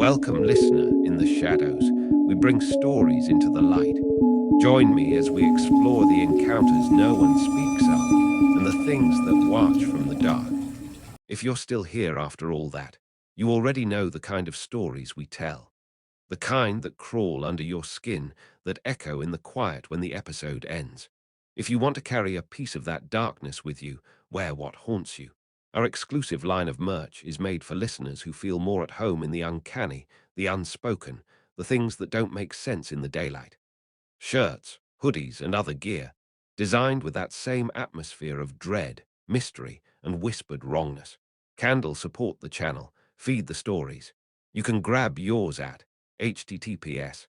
Welcome, listener, in the shadows. We bring stories into the light. Join me as we explore the encounters no one speaks of and the things that watch from the dark. If you're still here after all that, you already know the kind of stories we tell. The kind that crawl under your skin, that echo in the quiet when the episode ends. If you want to carry a piece of that darkness with you, wear what haunts you. Our exclusive line of merch is made for listeners who feel more at home in the uncanny, the unspoken, the things that don't make sense in the daylight. Shirts, hoodies, and other gear, designed with that same atmosphere of dread, mystery, and whispered wrongness. Candles support the channel, feed the stories. You can grab yours at https://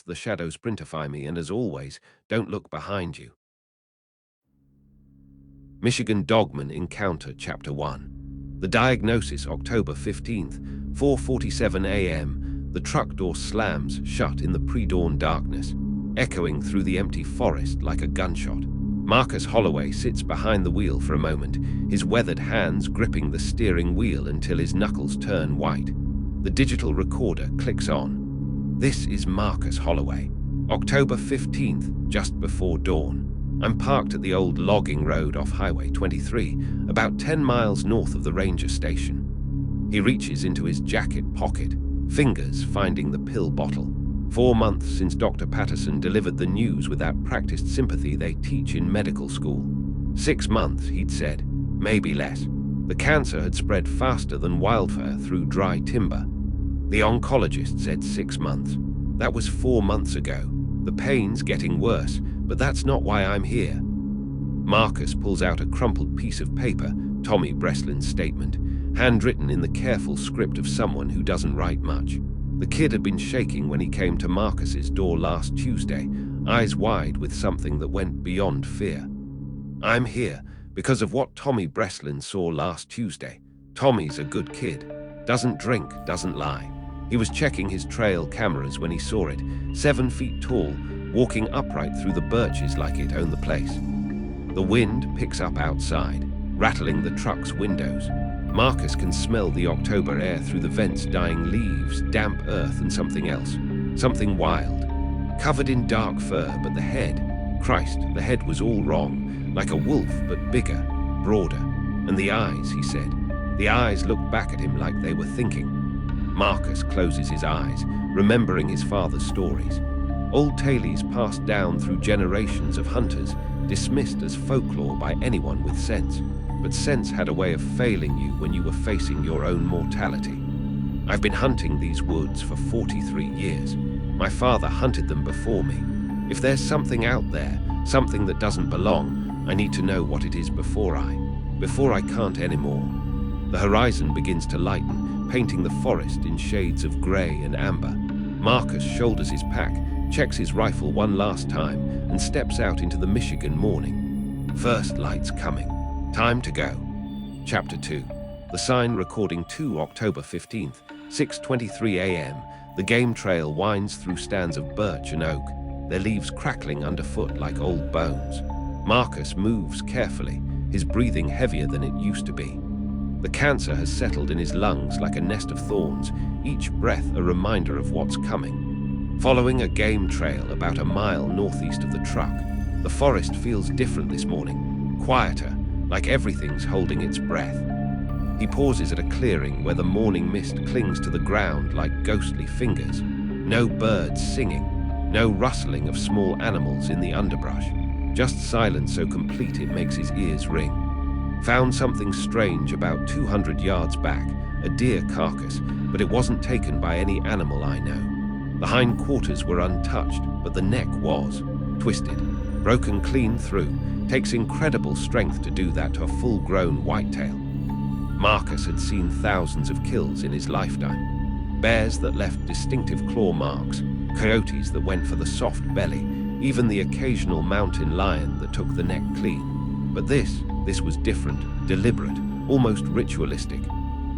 the shadows printify me, and as always, don't look behind you. Michigan Dogman Encounter Chapter 1. The diagnosis, October 15th, 4:47 a.m. The truck door slams shut in the pre-dawn darkness, echoing through the empty forest like a gunshot. Marcus Holloway sits behind the wheel for a moment, his weathered hands gripping the steering wheel until his knuckles turn white. The digital recorder clicks on. This is Marcus Holloway. October 15th, just before dawn. I'm parked at the old logging road off Highway 23, about 10 miles north of the ranger station. He reaches into his jacket pocket, fingers finding the pill bottle. 4 months since Dr. Patterson delivered the news with that practiced sympathy they teach in medical school. 6 months, he'd said, maybe less. The cancer had spread faster than wildfire through dry timber. The oncologist said 6 months. That was 4 months ago. The pain's getting worse, but that's not why I'm here. Marcus pulls out a crumpled piece of paper, Tommy Breslin's statement, handwritten in the careful script of someone who doesn't write much. The kid had been shaking when he came to Marcus's door last Tuesday, eyes wide with something that went beyond fear. I'm here because of what Tommy Breslin saw last Tuesday. Tommy's a good kid. Doesn't drink, doesn't lie. He was checking his trail cameras when he saw it, 7 feet tall, walking upright through the birches like it owned the place. The wind picks up outside, rattling the truck's windows. Marcus can smell the October air through the vents, dying leaves, damp earth, and something else. Something wild. Covered in dark fur, but the head, Christ, the head was all wrong, like a wolf but bigger, broader. And the eyes, he said. The eyes looked back at him like they were thinking. Marcus closes his eyes, remembering his father's stories. Old tales passed down through generations of hunters, dismissed as folklore by anyone with sense. But sense had a way of failing you when you were facing your own mortality. I've been hunting these woods for 43 years. My father hunted them before me. If there's something out there, something that doesn't belong, I need to know what it is before I can't anymore. The horizon begins to lighten, painting the forest in shades of grey and amber. Marcus shoulders his pack, checks his rifle one last time, and steps out into the Michigan morning. First light's coming. Time to go. Chapter 2. The sign recording 2 October 15th, 6:23 a.m. The game trail winds through stands of birch and oak, their leaves crackling underfoot like old bones. Marcus moves carefully, his breathing heavier than it used to be. The cancer has settled in his lungs like a nest of thorns, each breath a reminder of what's coming. Following a game trail about a mile northeast of the truck, the forest feels different this morning, quieter, like everything's holding its breath. He pauses at a clearing where the morning mist clings to the ground like ghostly fingers. No birds singing, no rustling of small animals in the underbrush, just silence so complete it makes his ears ring. Found something strange about 200 yards back, a deer carcass, but it wasn't taken by any animal I know. The hindquarters were untouched, but the neck was. Twisted, broken clean through. Takes incredible strength to do that to a full-grown whitetail. Marcus had seen thousands of kills in his lifetime. Bears that left distinctive claw marks, coyotes that went for the soft belly, even the occasional mountain lion that took the neck clean. But this was different, deliberate, almost ritualistic.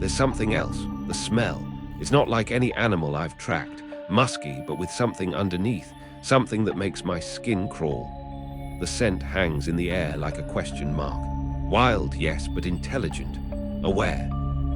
There's something else, the smell. It's not like any animal I've tracked, musky but with something underneath, something that makes my skin crawl. The scent hangs in the air like a question mark. Wild, yes, but intelligent, aware.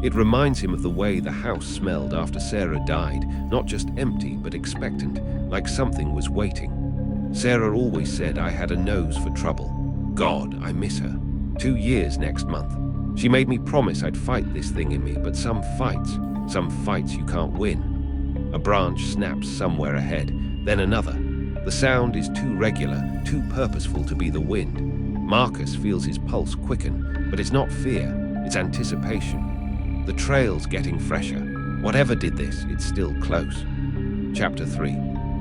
It reminds him of the way the house smelled after Sarah died, not just empty but expectant, like something was waiting. Sarah always said I had a nose for trouble. God, I miss her. 2 years next month. She made me promise I'd fight this thing in me, but some fights you can't win. A branch snaps somewhere ahead, then another. The sound is too regular, too purposeful to be the wind. Marcus feels his pulse quicken, but it's not fear, it's anticipation. The trail's getting fresher. Whatever did this, it's still close. Chapter 3.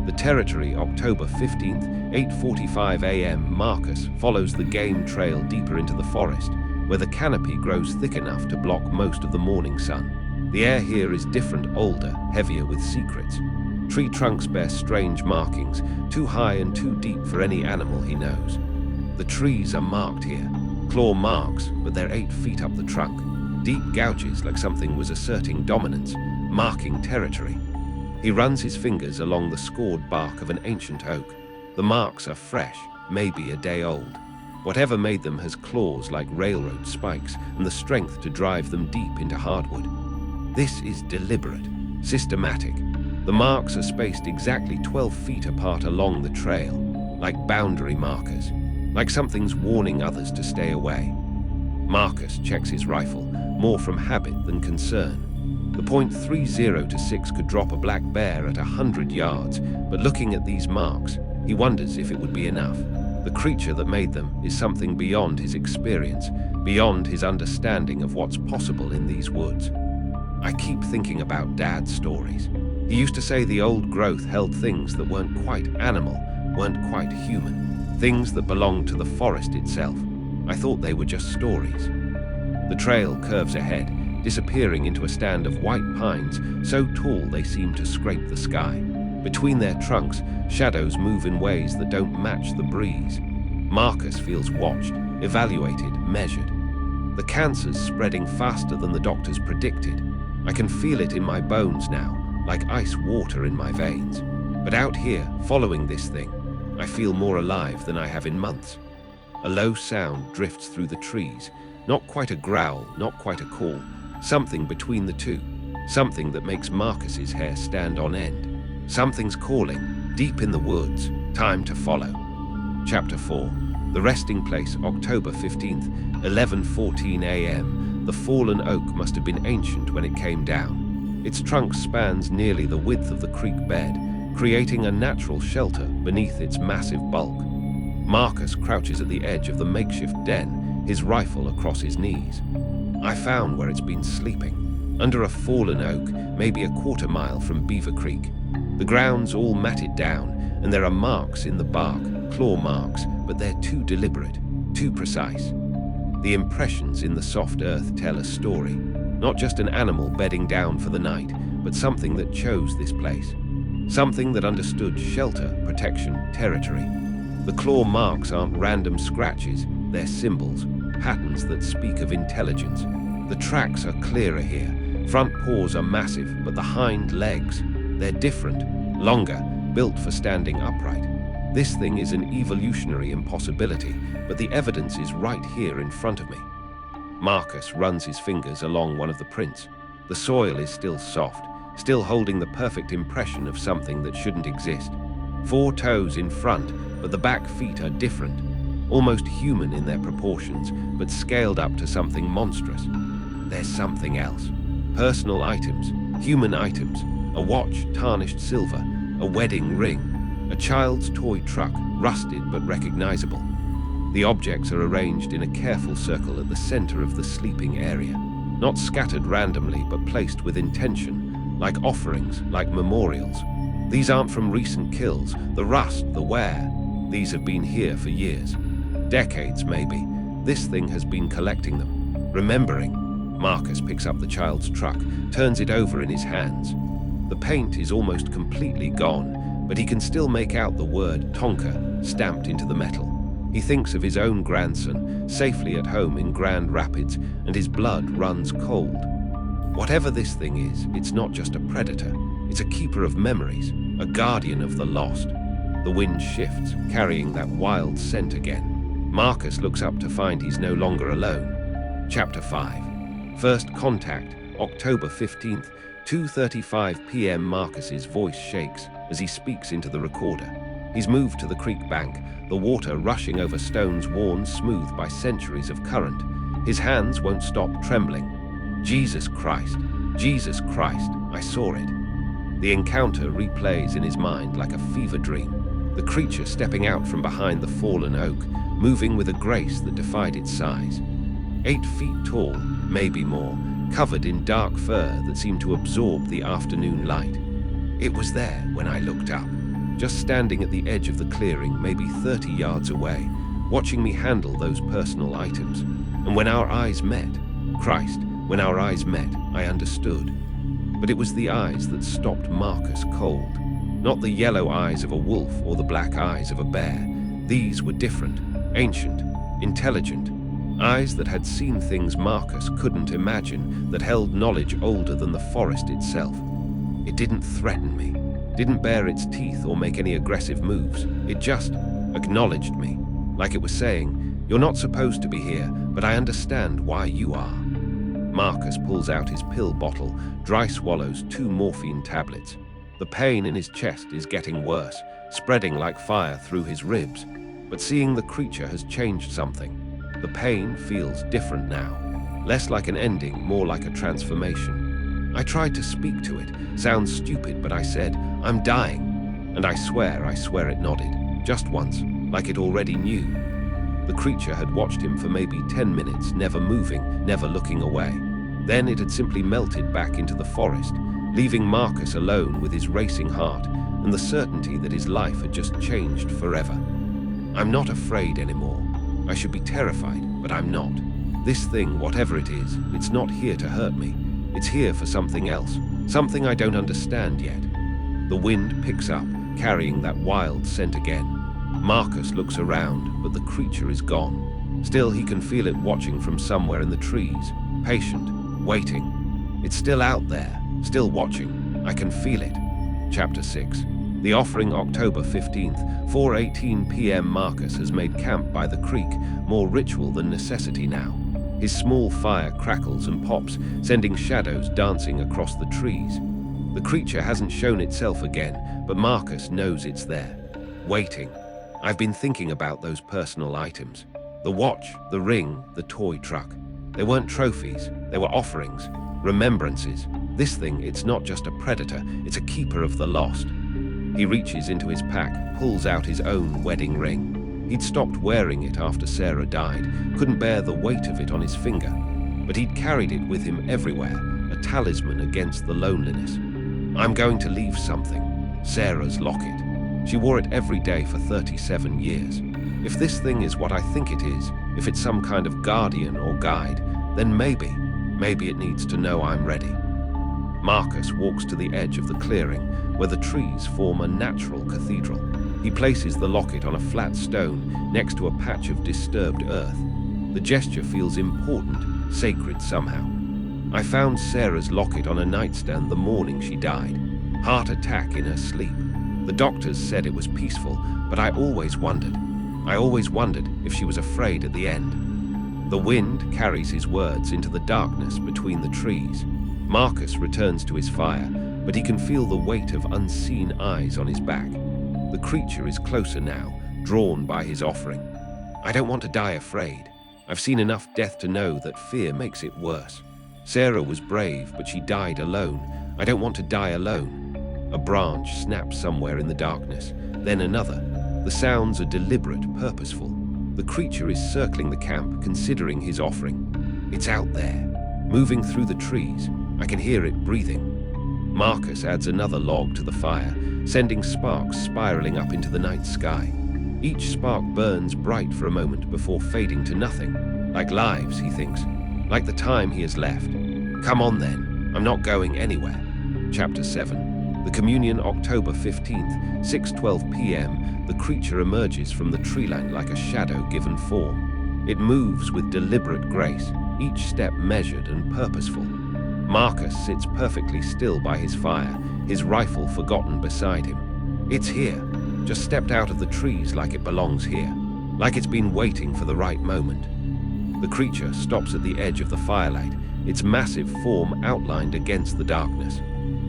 The Territory, October 15th, 8:45 a.m. Marcus follows the game trail deeper into the forest, where the canopy grows thick enough to block most of the morning sun. The air here is different, older, heavier with secrets. Tree trunks bear strange markings, too high and too deep for any animal he knows. The trees are marked here, claw marks, but they're 8 feet up the trunk. Deep gouges like something was asserting dominance, marking territory. He runs his fingers along the scored bark of an ancient oak. The marks are fresh, maybe a day old. Whatever made them has claws like railroad spikes and the strength to drive them deep into hardwood. This is deliberate, systematic. The marks are spaced exactly 12 feet apart along the trail, like boundary markers, like something's warning others to stay away. Marcus checks his rifle, more from habit than concern. The .30 to 6 could drop a black bear at 100 yards, but looking at these marks, he wonders if it would be enough. The creature that made them is something beyond his experience, beyond his understanding of what's possible in these woods. I keep thinking about Dad's stories. He used to say the old growth held things that weren't quite animal, weren't quite human, things that belonged to the forest itself. I thought they were just stories. The trail curves ahead, disappearing into a stand of white pines so tall they seem to scrape the sky. Between their trunks, shadows move in ways that don't match the breeze. Marcus feels watched, evaluated, measured. The cancer's spreading faster than the doctors predicted. I can feel it in my bones now, like ice water in my veins. But out here, following this thing, I feel more alive than I have in months. A low sound drifts through the trees, not quite a growl, not quite a call, something between the two, something that makes Marcus's hair stand on end. Something's calling, deep in the woods, time to follow. Chapter 4. The Resting Place, October 15th, 11:14 a.m. The fallen oak must have been ancient when it came down. Its trunk spans nearly the width of the creek bed, creating a natural shelter beneath its massive bulk. Marcus crouches at the edge of the makeshift den, his rifle across his knees. I found where it's been sleeping, under a fallen oak, maybe a quarter mile from Beaver Creek. The ground's all matted down, and there are marks in the bark, claw marks, but they're too deliberate, too precise. The impressions in the soft earth tell a story, not just an animal bedding down for the night, but something that chose this place. Something that understood shelter, protection, territory. The claw marks aren't random scratches, they're symbols, patterns that speak of intelligence. The tracks are clearer here. Front paws are massive, but the hind legs, they're different, longer, built for standing upright. This thing is an evolutionary impossibility, but the evidence is right here in front of me. Marcus runs his fingers along one of the prints. The soil is still soft, still holding the perfect impression of something that shouldn't exist. 4 toes in front, but the back feet are different, almost human in their proportions, but scaled up to something monstrous. There's something else. Personal items, human items, a watch tarnished silver, a wedding ring, a child's toy truck, rusted but recognizable. The objects are arranged in a careful circle at the center of the sleeping area, not scattered randomly but placed with intention, like offerings, like memorials. These aren't from recent kills, the rust, the wear. These have been here for years. Decades, maybe. This thing has been collecting them, remembering. Marcus picks up the child's truck, turns it over in his hands. The paint is almost completely gone, but he can still make out the word Tonka stamped into the metal. He thinks of his own grandson, safely at home in Grand Rapids, and his blood runs cold. Whatever this thing is, it's not just a predator. It's a keeper of memories, a guardian of the lost. The wind shifts, carrying that wild scent again. Marcus looks up to find he's no longer alone. Chapter 5. First contact, October 15th, 2:35 p.m. Marcus's voice shakes as he speaks into the recorder. He's moved to the creek bank, the water rushing over stones worn smooth by centuries of current. His hands won't stop trembling. Jesus Christ, I saw it. The encounter replays in his mind like a fever dream. The creature stepping out from behind the fallen oak, moving with a grace that defied its size. 8 feet tall, maybe more, covered in dark fur that seemed to absorb the afternoon light. It was there when I looked up, just standing at the edge of the clearing, maybe 30 yards away, watching me handle those personal items. And when our eyes met, when our eyes met, I understood. But it was the eyes that stopped Marcus cold. Not the yellow eyes of a wolf or the black eyes of a bear. These were different, ancient, intelligent. Eyes that had seen things Marcus couldn't imagine, that held knowledge older than the forest itself. It didn't threaten me, didn't bare its teeth or make any aggressive moves. It just acknowledged me, like it was saying, "You're not supposed to be here, but I understand why you are." Marcus pulls out his pill bottle, dry swallows 2 morphine tablets. The pain in his chest is getting worse, spreading like fire through his ribs. But seeing the creature has changed something. The pain feels different now, less like an ending, more like a transformation. I tried to speak to it. Sounds stupid, but I said, "I'm dying." And I swear it nodded, just once, like it already knew. The creature had watched him for maybe 10 minutes, never moving, never looking away. Then it had simply melted back into the forest, leaving Marcus alone with his racing heart and the certainty that his life had just changed forever. I'm not afraid anymore. I should be terrified, but I'm not. This thing, whatever it is, it's not here to hurt me. It's here for something else, something I don't understand yet. The wind picks up, carrying that wild scent again. Marcus looks around, but the creature is gone. Still, he can feel it watching from somewhere in the trees, patient, waiting. It's still out there, still watching. I can feel it. Chapter 6. The offering, October 15th, 4:18 p.m. Marcus has made camp by the creek, more ritual than necessity now. His small fire crackles and pops, sending shadows dancing across the trees. The creature hasn't shown itself again, but Marcus knows it's there, waiting. I've been thinking about those personal items. The watch, the ring, the toy truck. They weren't trophies, they were offerings, remembrances. This thing, it's not just a predator, it's a keeper of the lost. He reaches into his pack, pulls out his own wedding ring. He'd stopped wearing it after Sarah died, couldn't bear the weight of it on his finger. But he'd carried it with him everywhere, a talisman against the loneliness. I'm going to leave something. Sarah's locket. She wore it every day for 37 years. If this thing is what I think it is, if it's some kind of guardian or guide, then maybe it needs to know I'm ready. Marcus walks to the edge of the clearing, where the trees form a natural cathedral. He places the locket on a flat stone next to a patch of disturbed earth. The gesture feels important, sacred somehow. I found Sarah's locket on a nightstand the morning she died. Heart attack in her sleep. The doctors said it was peaceful, but I always wondered if she was afraid at the end. The wind carries his words into the darkness between the trees. Marcus returns to his fire, but he can feel the weight of unseen eyes on his back. The creature is closer now, drawn by his offering. I don't want to die afraid. I've seen enough death to know that fear makes it worse. Sarah was brave, but she died alone. I don't want to die alone. A branch snaps somewhere in the darkness, then another. The sounds are deliberate, purposeful. The creature is circling the camp, considering his offering. It's out there, moving through the trees. I can hear it breathing. Marcus adds another log to the fire, sending sparks spiraling up into the night sky. Each spark burns bright for a moment before fading to nothing. Like lives, he thinks. Like the time he has left. Come on then, I'm not going anywhere. Chapter 7. The communion, October 15th, 6:12 p.m. The creature emerges from the tree line like a shadow given form. It moves with deliberate grace, each step measured and purposeful. Marcus sits perfectly still by his fire, his rifle forgotten beside him. It's here, just stepped out of the trees like it belongs here, like it's been waiting for the right moment. The creature stops at the edge of the firelight, its massive form outlined against the darkness.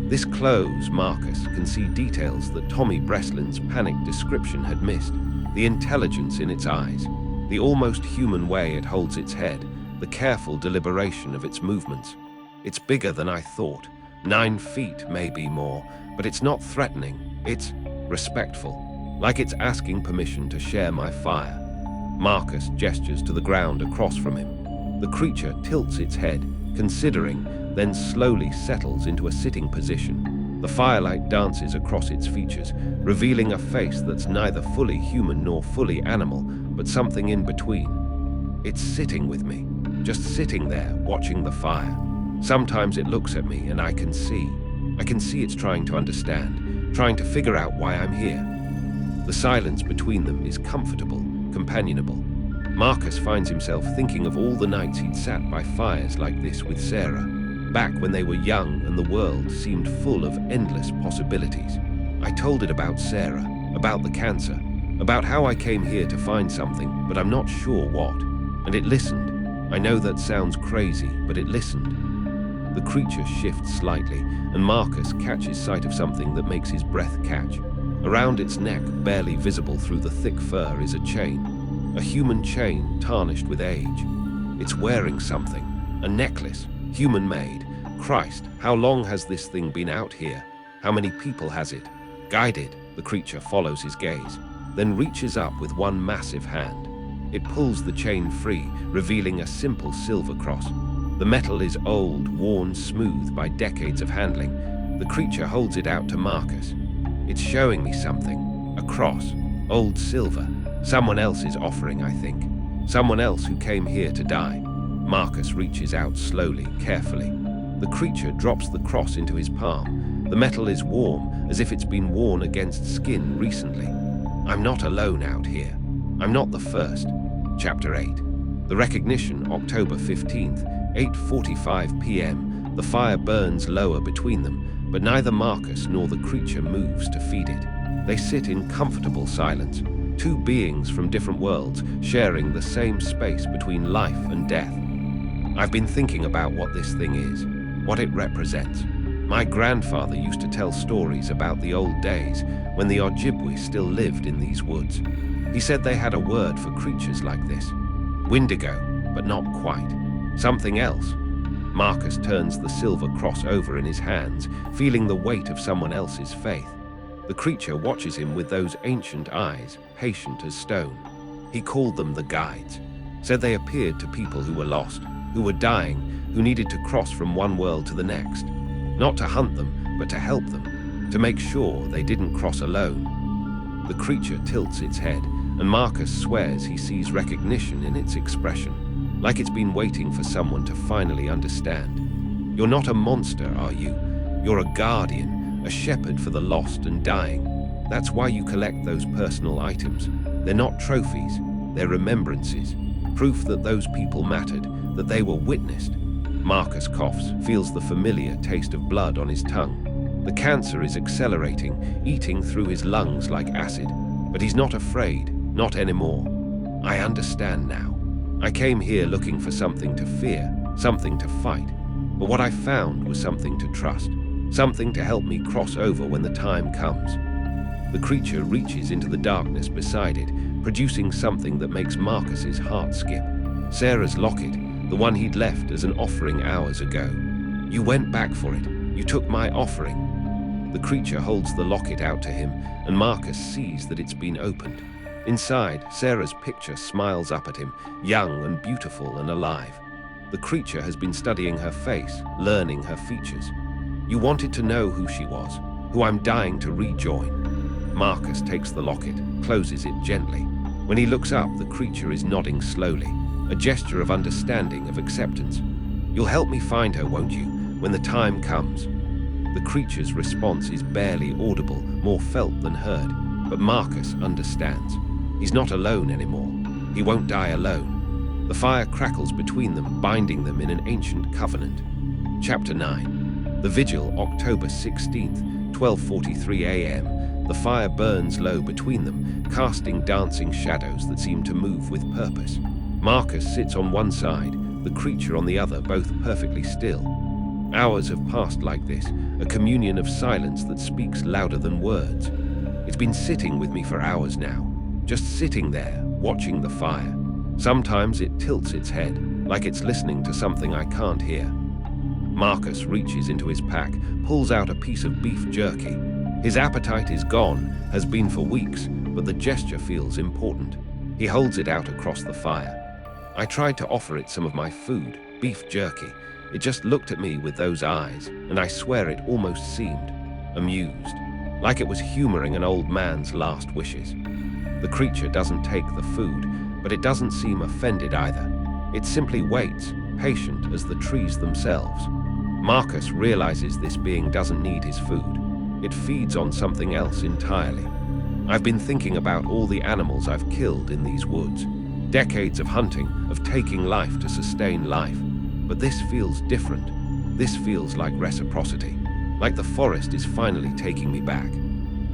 This close, Marcus can see details that Tommy Breslin's panicked description had missed. The intelligence in its eyes, the almost human way it holds its head, the careful deliberation of its movements. It's bigger than I thought. 9 feet, maybe more, but it's not threatening. It's respectful, like it's asking permission to share my fire. Marcus gestures to the ground across from him. The creature tilts its head, considering, then slowly settles into a sitting position. The firelight dances across its features, revealing a face that's neither fully human nor fully animal, but something in between. It's sitting with me, just sitting there, watching the fire. Sometimes it looks at me and I can see it's trying to understand, trying to figure out why I'm here. The silence between them is comfortable, companionable. Marcus finds himself thinking of all the nights he'd sat by fires like this with Sarah, back when they were young and the world seemed full of endless possibilities. I told it about Sarah, about the cancer, about how I came here to find something, but I'm not sure what. And it listened. I know that sounds crazy, but it listened. The creature shifts slightly, and Marcus catches sight of something that makes his breath catch. Around its neck, barely visible through the thick fur, is a chain. A human chain tarnished with age. It's wearing something. A necklace, human-made. Christ, how long has this thing been out here? How many people has it? Guided, the creature follows his gaze, then reaches up with one massive hand. It pulls the chain free, revealing a simple silver cross. The metal is old, worn smooth by decades of handling. The creature holds it out to Marcus. It's showing me something. A cross. Old silver. Someone else's offering, I think. Someone else who came here to die. Marcus reaches out slowly, carefully. The creature drops the cross into his palm. The metal is warm, as if it's been worn against skin recently. I'm not alone out here. I'm not the first. Chapter 8. The recognition, October 15th, 8:45 p.m. The fire burns lower between them, but neither Marcus nor the creature moves to feed it. They sit in comfortable silence, two beings from different worlds, sharing the same space between life and death. I've been thinking about what this thing is, what it represents. My grandfather used to tell stories about the old days when the Ojibwe still lived in these woods. He said they had a word for creatures like this. Wendigo, but not quite. Something else. Marcus turns the silver cross over in his hands, feeling the weight of someone else's faith. The creature watches him with those ancient eyes, patient as stone. He called them the guides, said they appeared to people who were lost, who were dying, who needed to cross from one world to the next. Not to hunt them, but to help them, to make sure they didn't cross alone. The creature tilts its head, and Marcus swears he sees recognition in its expression. Like it's been waiting for someone to finally understand. You're not a monster, are you? You're a guardian, a shepherd for the lost and dying. That's why you collect those personal items. They're not trophies, they're remembrances. Proof that those people mattered, that they were witnessed. Marcus coughs, feels the familiar taste of blood on his tongue. The cancer is accelerating, eating through his lungs like acid. But he's not afraid, not anymore. I understand now. I came here looking for something to fear, something to fight. But what I found was something to trust, something to help me cross over when the time comes. The creature reaches into the darkness beside it, producing something that makes Marcus's heart skip. Sarah's locket, the one he'd left as an offering hours ago. You went back for it. You took my offering. The creature holds the locket out to him, and Marcus sees that it's been opened. Inside, Sarah's picture smiles up at him, young and beautiful and alive. The creature has been studying her face, learning her features. You wanted to know who she was, who I'm dying to rejoin. Marcus takes the locket, closes it gently. When he looks up, the creature is nodding slowly, a gesture of understanding, of acceptance. You'll help me find her, won't you, when the time comes? The creature's response is barely audible, more felt than heard, but Marcus understands. He's not alone anymore. He won't die alone. The fire crackles between them, binding them in an ancient covenant. Chapter 9. The vigil, October 16th, 12:43 a.m. The fire burns low between them, casting dancing shadows that seem to move with purpose. Marcus sits on one side, the creature on the other, both perfectly still. Hours have passed like this, a communion of silence that speaks louder than words. It's been sitting with me for hours now, just sitting there, watching the fire. Sometimes it tilts its head, like it's listening to something I can't hear. Marcus reaches into his pack, pulls out a piece of beef jerky. His appetite is gone, has been for weeks, but the gesture feels important. He holds it out across the fire. I tried to offer it some of my food, beef jerky. It just looked at me with those eyes, and I swear it almost seemed amused, like it was humoring an old man's last wishes. The creature doesn't take the food, but it doesn't seem offended either. It simply waits, patient as the trees themselves. Marcus realizes this being doesn't need his food. It feeds on something else entirely. I've been thinking about all the animals I've killed in these woods. Decades of hunting, of taking life to sustain life. But this feels different. This feels like reciprocity, like the forest is finally taking me back.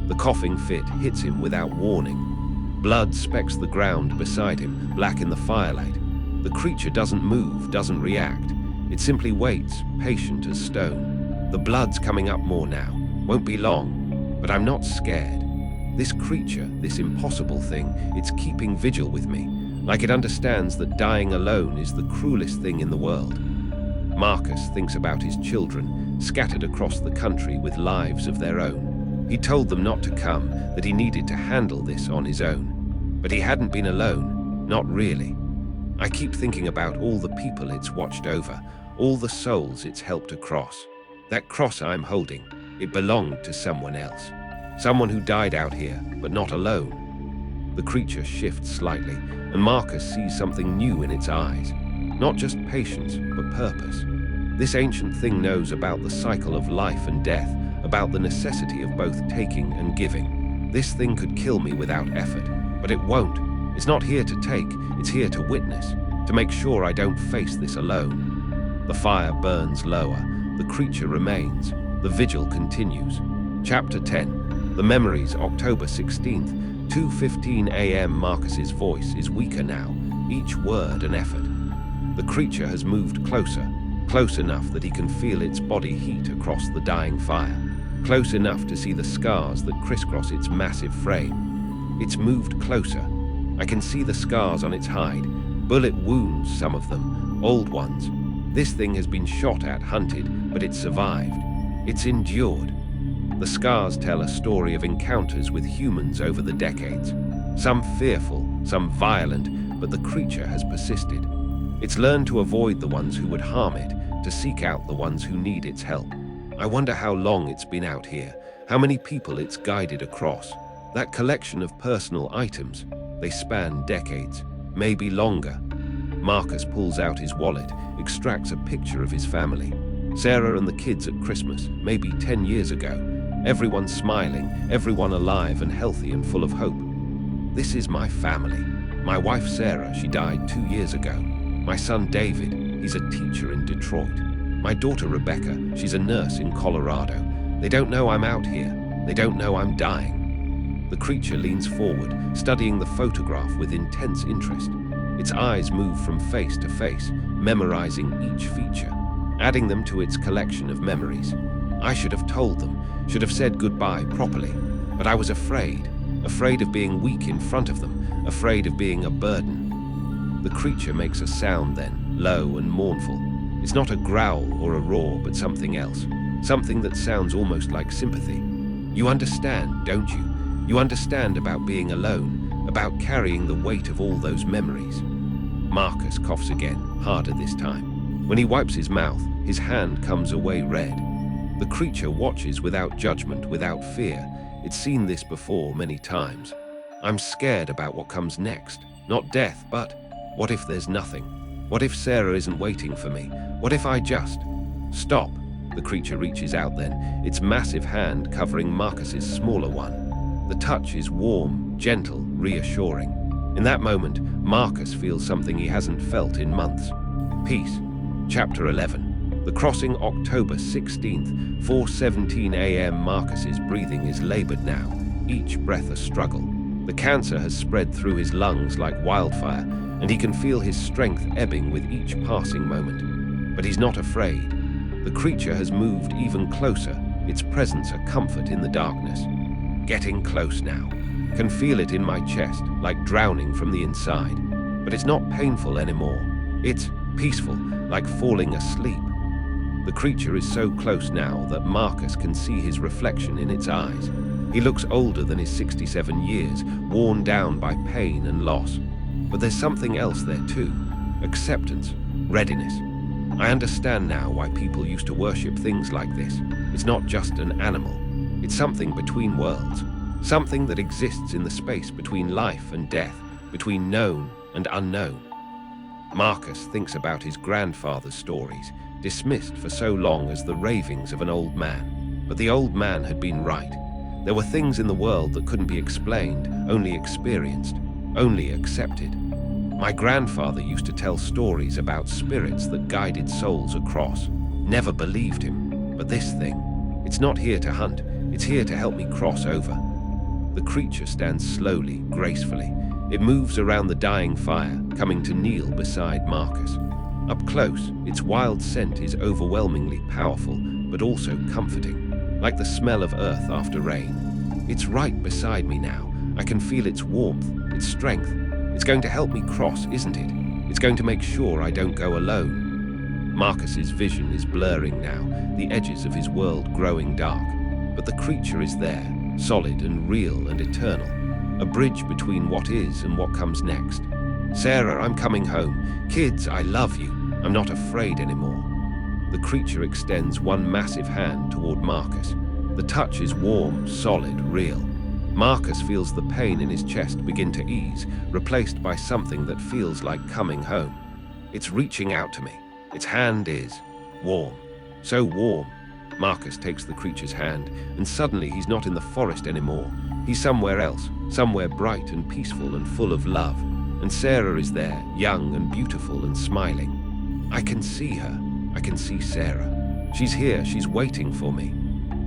The coughing fit hits him without warning. Blood specks the ground beside him, black in the firelight. The creature doesn't move, doesn't react. It simply waits, patient as stone. The blood's coming up more now. Won't be long, but I'm not scared. This creature, this impossible thing, it's keeping vigil with me, like it understands that dying alone is the cruelest thing in the world. Marcus thinks about his children, scattered across the country with lives of their own. He told them not to come, that he needed to handle this on his own. But he hadn't been alone, not really. I keep thinking about all the people it's watched over, all the souls it's helped across. That cross I'm holding, it belonged to someone else. Someone who died out here, but not alone. The creature shifts slightly, and Marcus sees something new in its eyes. Not just patience, but purpose. This ancient thing knows about the cycle of life and death, about the necessity of both taking and giving. This thing could kill me without effort, but it won't. It's not here to take, it's here to witness, to make sure I don't face this alone. The fire burns lower, the creature remains, the vigil continues. Chapter 10. The Memories, October 16th, 2:15 a.m. Marcus's voice is weaker now, each word an effort. The creature has moved closer, close enough that he can feel its body heat across the dying fire, close enough to see the scars that crisscross its massive frame. It's moved closer. I can see the scars on its hide, bullet wounds, some of them, old ones. This thing has been shot at, hunted, but it survived. It's endured. The scars tell a story of encounters with humans over the decades. Some fearful, some violent, but the creature has persisted. It's learned to avoid the ones who would harm it, to seek out the ones who need its help. I wonder how long it's been out here, how many people it's guided across. That collection of personal items, they span decades, maybe longer. Marcus pulls out his wallet, extracts a picture of his family. Sarah and the kids at Christmas, maybe 10 years ago. Everyone smiling, everyone alive and healthy and full of hope. This is my family. My wife Sarah, she died 2 years ago. My son David, he's a teacher in Detroit. My daughter Rebecca, she's a nurse in Colorado. They don't know I'm out here. They don't know I'm dying. The creature leans forward, studying the photograph with intense interest. Its eyes move from face to face, memorizing each feature, adding them to its collection of memories. I should have told them, should have said goodbye properly, but I was afraid of being weak in front of them, afraid of being a burden. The creature makes a sound then, low and mournful. It's not a growl or a roar, but something else, something that sounds almost like sympathy. You understand, don't you? You understand about being alone, about carrying the weight of all those memories. Marcus coughs again, harder this time. When he wipes his mouth, his hand comes away red. The creature watches without judgment, without fear. It's seen this before many times. I'm scared about what comes next. Not death, but what if there's nothing? What if Sarah isn't waiting for me? What if I just... Stop! The creature reaches out then, its massive hand covering Marcus's smaller one. The touch is warm, gentle, reassuring. In that moment, Marcus feels something he hasn't felt in months. Peace. Chapter 11. The crossing, October 16th, 4:17 a.m. Marcus's breathing is labored now, each breath a struggle. The cancer has spread through his lungs like wildfire, and he can feel his strength ebbing with each passing moment. But he's not afraid. The creature has moved even closer, its presence a comfort in the darkness. Getting close now. Can feel it in my chest, like drowning from the inside. But it's not painful anymore. It's peaceful, like falling asleep. The creature is so close now that Marcus can see his reflection in its eyes. He looks older than his 67 years, worn down by pain and loss. But there's something else there too. Acceptance, readiness. I understand now why people used to worship things like this. It's not just an animal. It's something between worlds. Something that exists in the space between life and death, between known and unknown. Marcus thinks about his grandfather's stories, dismissed for so long as the ravings of an old man. But the old man had been right. There were things in the world that couldn't be explained, only experienced, only accepted. My grandfather used to tell stories about spirits that guided souls across. Never believed him. But this thing, it's not here to hunt, it's here to help me cross over. The creature stands slowly, gracefully. It moves around the dying fire, coming to kneel beside Marcus. Up close, its wild scent is overwhelmingly powerful, but also comforting, like the smell of earth after rain. It's right beside me now. I can feel its warmth, its strength. It's going to help me cross, isn't it? It's going to make sure I don't go alone. Marcus's vision is blurring now, the edges of his world growing dark. But the creature is there, solid and real and eternal. A bridge between what is and what comes next. Sarah, I'm coming home. Kids, I love you. I'm not afraid anymore. The creature extends one massive hand toward Marcus. The touch is warm, solid, real. Marcus feels the pain in his chest begin to ease, replaced by something that feels like coming home. It's reaching out to me. Its hand is warm. So warm. Marcus takes the creature's hand, and suddenly he's not in the forest anymore. He's somewhere else, somewhere bright and peaceful and full of love. And Sarah is there, young and beautiful and smiling. I can see her. I can see Sarah. She's here. She's waiting for me.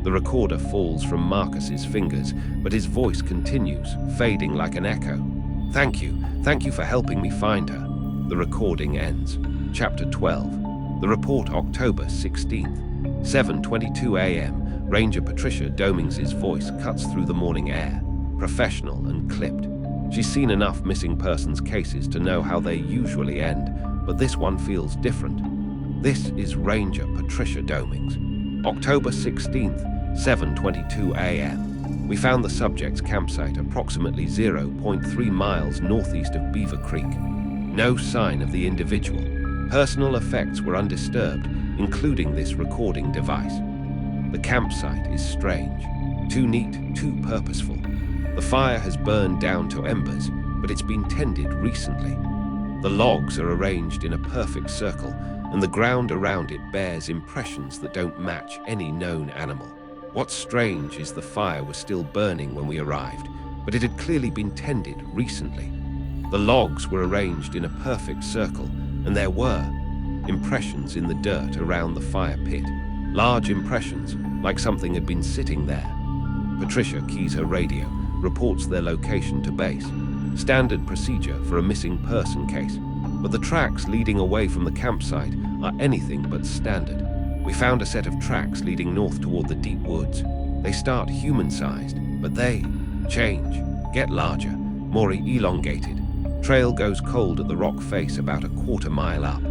The recorder falls from Marcus's fingers, but his voice continues, fading like an echo. Thank you. Thank you for helping me find her. The recording ends. Chapter 12. The report, October 16th. 7:22 a.m. Ranger Patricia Domings's voice cuts through the morning air, professional and clipped. She's seen enough missing persons cases to know how they usually end, but this one feels different. This is Ranger Patricia Domings. October 16th, 7:22 a.m. We found the subject's campsite approximately 0.3 miles northeast of Beaver Creek. No sign of the individual. Personal effects were undisturbed, including this recording device. The campsite is strange. Too neat, too purposeful. The fire has burned down to embers, but it's been tended recently. The logs are arranged in a perfect circle, and the ground around it bears impressions that don't match any known animal. What's strange is the fire was still burning when we arrived, but it had clearly been tended recently. The logs were arranged in a perfect circle, and there were impressions in the dirt around the fire pit. Large impressions, like something had been sitting there. Patricia keys her radio, reports their location to base. Standard procedure for a missing person case. But the tracks leading away from the campsite are anything but standard. We found a set of tracks leading north toward the deep woods. They start human-sized, but they change, get larger, more elongated. Trail goes cold at the rock face about a quarter mile up.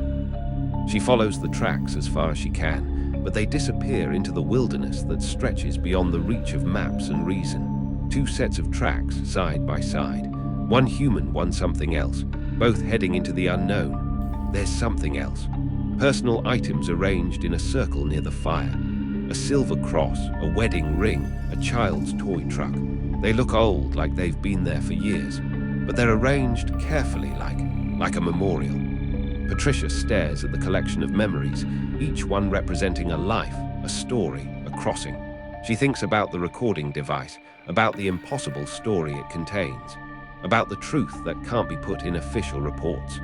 She follows the tracks as far as she can, but they disappear into the wilderness that stretches beyond the reach of maps and reason. Two sets of tracks side by side. One human, one something else, both heading into the unknown. There's something else. Personal items arranged in a circle near the fire. A silver cross, a wedding ring, a child's toy truck. They look old, like they've been there for years, but they're arranged carefully like a memorial. Patricia stares at the collection of memories, each one representing a life, a story, a crossing. She thinks about the recording device, about the impossible story it contains, about the truth that can't be put in official reports.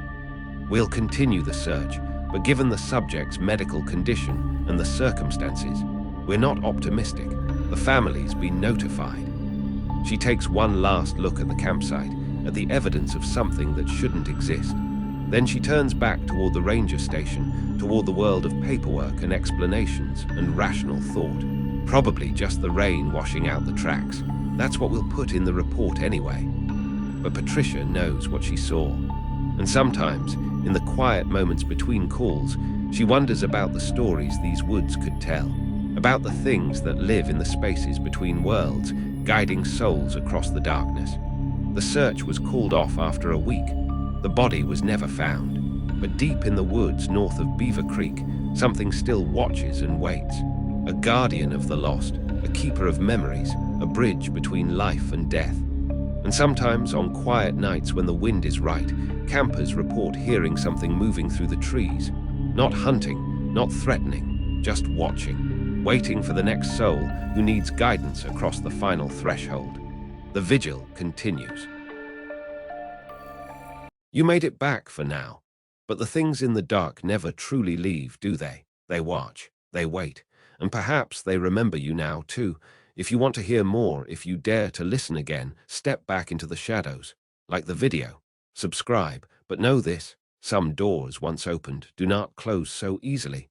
We'll continue the search, but given the subject's medical condition and the circumstances, we're not optimistic. The family's been notified. She takes one last look at the campsite, at the evidence of something that shouldn't exist. Then she turns back toward the ranger station, toward the world of paperwork and explanations and rational thought. Probably just the rain washing out the tracks. That's what we'll put in the report anyway. But Patricia knows what she saw. And sometimes, in the quiet moments between calls, she wonders about the stories these woods could tell, about the things that live in the spaces between worlds, guiding souls across the darkness. The search was called off after a week. The body was never found. But deep in the woods north of Beaver Creek, something still watches and waits. A guardian of the lost, a keeper of memories, a bridge between life and death. And sometimes, on quiet nights when the wind is right, campers report hearing something moving through the trees. Not hunting, not threatening, just watching, waiting for the next soul who needs guidance across the final threshold. The vigil continues. You made it back for now, but the things in the dark never truly leave, do they? They watch, they wait, and perhaps they remember you now too. If you want to hear more, if you dare to listen again, step back into the shadows. Like the video, subscribe, but know this, some doors once opened do not close so easily.